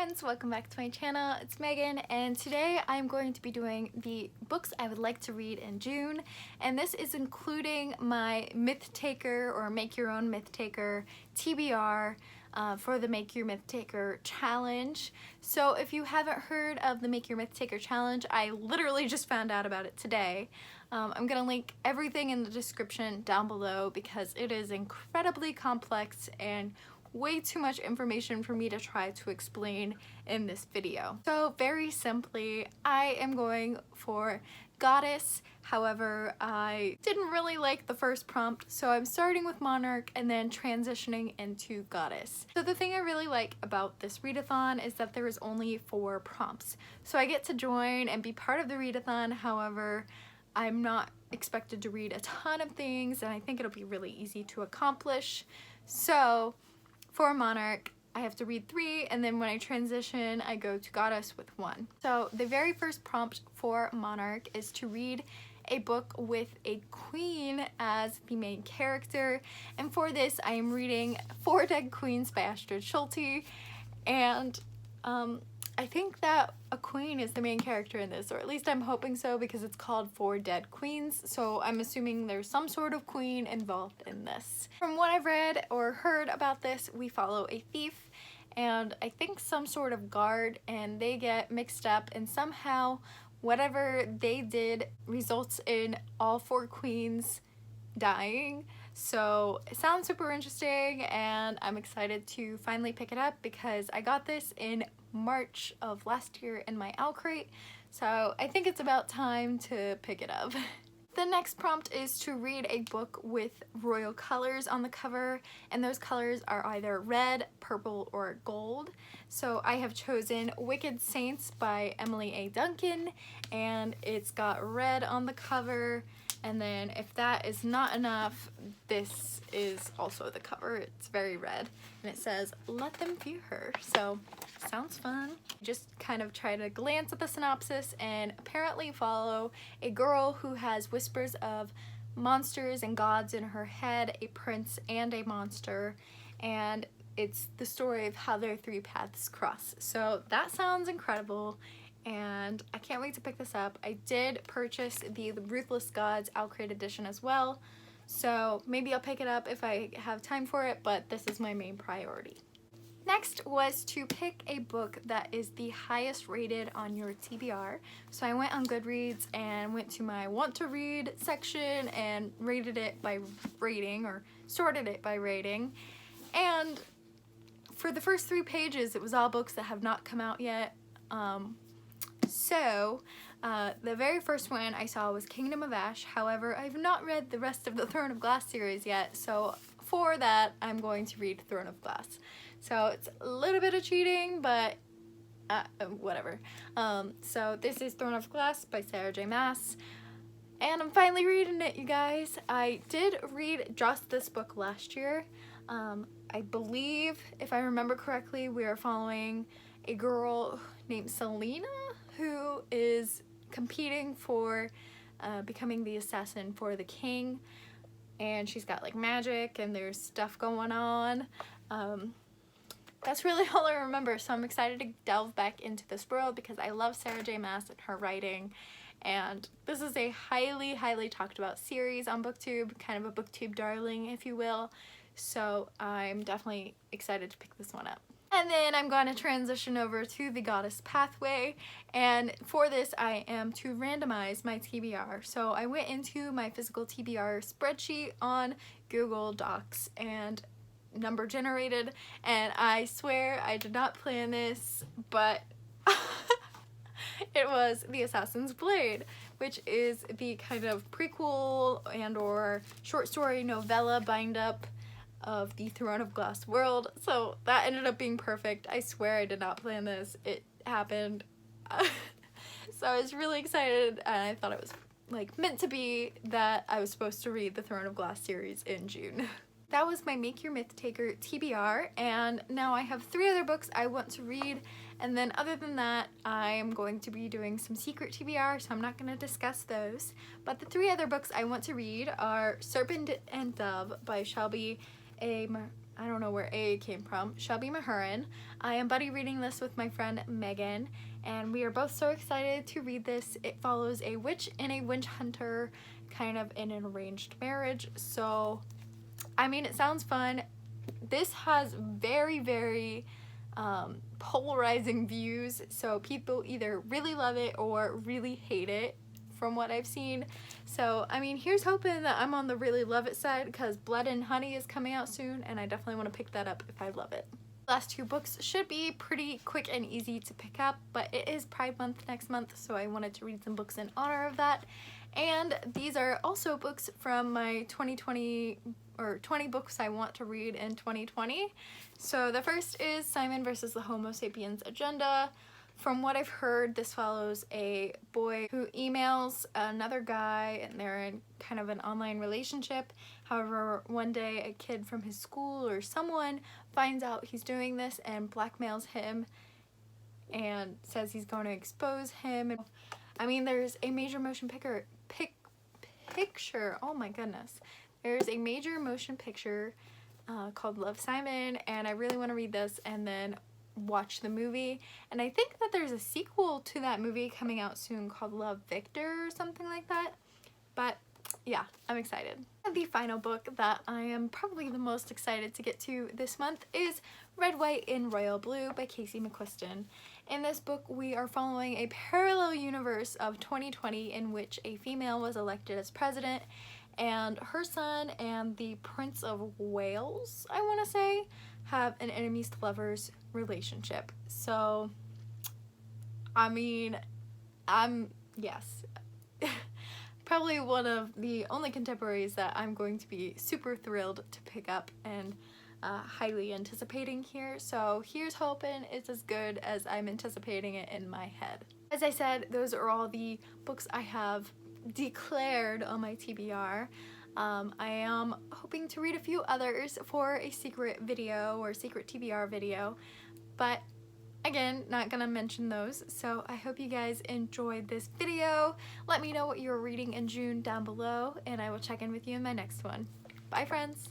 friends, welcome back to my channel. It's Megan, and today I'm going to be doing the books I would like to read in June, and this is including my Mythtaker or Make Your Own Mythtaker TBR for the Make Your Mythtaker challenge. So if you haven't heard of the Make Your Mythtaker challenge, I literally just found out about it today. I'm gonna link everything in the description down below because it is incredibly complex and way too much information for me to try to explain in this video. So very simply, I am going for Goddess. However, I didn't really like the first prompt, so I'm starting with Monarch and then transitioning into Goddess. So the thing I really like about this readathon is that there is only 4 prompts. So I get to join and be part of the readathon. However, I'm not expected to read a ton of things, and I think it'll be really easy to accomplish. So for Monarch, I have to read 3, and then when I transition, I go to Goddess with 1. So the very first prompt for Monarch is to read a book with a queen as the main character, and for this I am reading 4 Dead Queens by Astrid Schulte, and I think that a queen is the main character in this, or at least I'm hoping so because it's called 4 Dead Queens, so I'm assuming there's some sort of queen involved in this. From what I've read or heard about this, we follow a thief and I think some sort of guard, and they get mixed up, and somehow whatever they did results in all 4 queens dying. So it sounds super interesting, and I'm excited to finally pick it up because I got this in March of last year in my owl crate, so I think it's about time to pick it up. The next prompt is to read a book with royal colors on the cover, and those colors are either red, purple, or gold. So I have chosen Wicked Saints by Emily A. Duncan, and it's got red on the cover. And then if that is not enough, this is also the cover. It's very red and it says, "Let them fear her." So sounds fun. Just kind of try to glance at the synopsis and apparently follow a girl who has whispers of monsters and gods in her head, a prince and a monster, and it's the story of how their 3 paths cross. So that sounds incredible, and I can't wait to pick this up. I did purchase the Ruthless Gods Owl Crate edition as well, so maybe I'll pick it up if I have time for it, but this is my main priority. Next was to pick a book that is the highest rated on your TBR. So I went on Goodreads and went to my want to read section and rated it by rating, or sorted it by rating. And for the first 3 pages, it was all books that have not come out yet. So the very first one I saw was Kingdom of Ash. However, I've not read the rest of the Throne of Glass series yet, so for that I'm going to read Throne of Glass. So it's a little bit of cheating, but whatever. So this is Throne of Glass by Sarah J. Maas, and I'm finally reading it, you guys. I did read just this book last year. I believe, if I remember correctly, we are following a girl named Selena who is competing for becoming the assassin for the king, and she's got like magic and there's stuff going on. That's really all I remember, so I'm excited to delve back into this world because I love Sarah J. Maas and her writing, and this is a highly talked about series on Booktube, kind of a Booktube darling, if you will, so I'm definitely excited to pick this one up. And then I'm going to transition over to the Goddess pathway, and for this I am to randomize my TBR. So I went into my physical TBR spreadsheet on Google Docs and number generated, and I swear I did not plan this, but it was The Assassin's Blade, which is the kind of prequel and or short story novella bind up of the Throne of Glass world. So that ended up being perfect. I swear I did not plan this. It happened. So I was really excited, and I thought it was like meant to be that I was supposed to read the Throne of Glass series in June. That was my Make Your Mythtaker TBR, and now I have 3 other books I want to read, and then other than that I'm going to be doing some secret TBR, so I'm not going to discuss those. But the 3 other books I want to read are Serpent and Dove by Shelby A. I don't know where A came from, Shelby Mahurin. I am buddy reading this with my friend Megan, and we are both so excited to read this. It follows a witch and a witch hunter kind of in an arranged marriage, so I mean, it sounds fun. This has very polarizing views, so people either really love it or really hate it from what I've seen. So I mean, here's hoping that I'm on the really love it side, because Blood and Honey is coming out soon and I definitely want to pick that up if I love it. The last two books should be pretty quick and easy to pick up, but it is Pride Month next month, so I wanted to read some books in honor of that. And these are also books from my 2020, or 20 books I want to read in 2020. So the first is Simon versus the Homo Sapiens Agenda. From what I've heard, this follows a boy who emails another guy and they're in kind of an online relationship. However, one day a kid from his school or someone finds out he's doing this and blackmails him and says he's going to expose him. I mean, there's a major motion picture, oh my goodness. There's a major motion picture called Love, Simon, and I really want to read this and then watch the movie. And I think that there's a sequel to that movie coming out soon called Love, Victor or something like that. But yeah, I'm excited. And the final book that I am probably the most excited to get to this month is Red, White, and Royal Blue by Casey McQuiston. In this book, we are following a parallel universe of 2020 in which a female was elected as president, and her son and the Prince of Wales, I want to say, have an enemies to lovers relationship. So, I mean, yes. Probably one of the only contemporaries that I'm going to be super thrilled to pick up and highly anticipating here. So here's hoping it's as good as I'm anticipating it in my head. As I said, those are all the books I have declared on my TBR. I am hoping to read a few others for a secret video or secret TBR video, but again, not gonna mention those. So I hope you guys enjoyed this video. Let me know what you're reading in June down below, and I will check in with you in my next one. Bye, friends!